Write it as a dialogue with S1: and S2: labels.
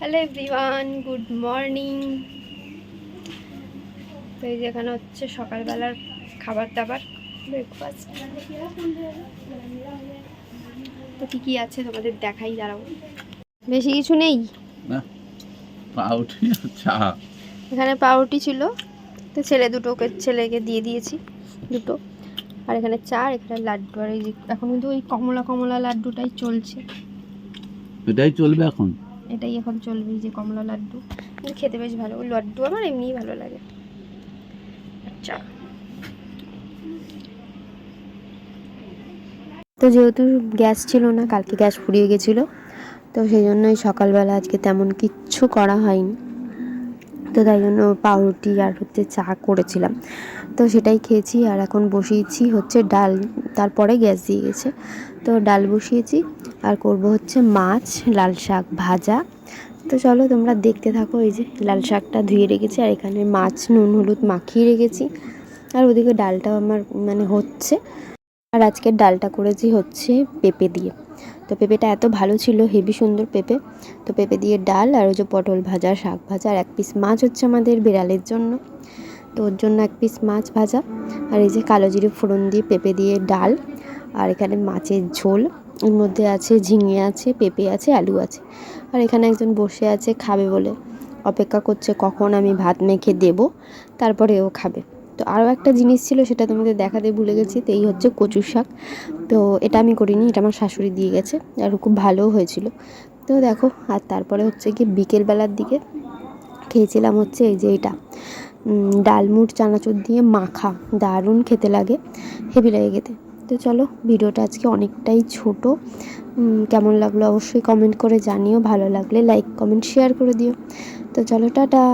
S1: Hello everyone, good morning. তো এই যেখানে হচ্ছে সকালবেলার খাবার দাবার, ব্রেকফাস্ট। তো কী আছে তোমাদের দেখাই, দাঁড়াও। বেশি কিছু নেই,
S2: না পাউরুটি আর চা।
S1: এখানে পাউরুটি ছিল, তো ছেলেকে দিয়ে দিয়েছি দুটো। আর এখানে চা, আর এখানে লাড্ডু। আর এই যে এখন কিন্তু ওই কমলা কমলা লাড্ডুটাই চলছে,
S2: এটাই চলবে এখন।
S1: এটাই এখন চলবে, এই যে কমলা লাড্ডু। কিন্তু খেতে বেশ ভালো, ওই লাড্ডু আমার এমনিই ভালো লাগে। আচ্ছা, তো যেহেতু গ্যাস ছিল না, কালকে গ্যাস ফুরিয়ে গেছিলো, তো সেই জন্যই সকালবেলা আজকে তেমন কিচ্ছু করা হয়নি। তো তাই জন্য পাউরুটি আর হচ্ছে চা করেছিলাম, তো সেটাই খেয়েছি। আর এখন বসিয়েছি হচ্ছে ডাল, তারপরে গ্যাস দিয়ে গেছে, তো ডাল বসিয়েছি। আর করব হচ্ছে মাছ, লাল শাক ভাজা। তো চলো তোমরা দেখতে থাকো। এই যে লাল শাকটা ধুয়ে রেখেছি, আর এখানে মাছ নুন হলুদ মাখিয়ে রেখেছি। আর ওদিকে ডালটাও আমার হচ্ছে। আর আজকের ডালটা করেছি হচ্ছে পেঁপে দিয়ে। তো পেঁপেটা এত ভালো ছিল, হেভি সুন্দর পেঁপে। তো পেঁপে দিয়ে ডাল, আর ওই যে পটল ভাজা, শাক ভাজা, আর এক পিস মাছ হচ্ছে আমাদের বিড়ালের জন্য, তো ওর জন্য এক পিস মাছ ভাজা। আর এই যে কালো জিরে ফোড়ন দিয়ে পেঁপে দিয়ে ডাল। আর এখানে মাছের ঝোল, এর মধ্যে আছে ঝিঙে আছে, পেঁপে আছে, আলু আছে। আর এখানে একজন বসে আছে খাবে বলে, অপেক্ষা করছে কখন আমি ভাত মেখে দেবো, তারপরে ও খাবে। তো আরও একটা জিনিস ছিল, সেটা তোমাদের দেখাতে ভুলে গেছি। তো এই হচ্ছে কচুর শাক। তো এটা আমি করিনি, এটা আমার শাশুড়ি দিয়ে গেছে, আর খুব ভালোও হয়েছিল। তো দেখো, আর তারপরে হচ্ছে কি বিকেলবেলার দিকে খেয়েছিলাম হচ্ছে এই যে এটা ডালমুট চানাচুর দিয়ে মাখা, দারুণ খেতে লাগে, হেভি লাগে খেতে। তো চলো, ভিডিওটা আজকে অনেকটাই ছোট, কেমন লাগলো অবশ্যই কমেন্ট করে জানিও, ভালো লাগলে লাইক কমেন্ট শেয়ার করে দিও। তো চলো, টাটা।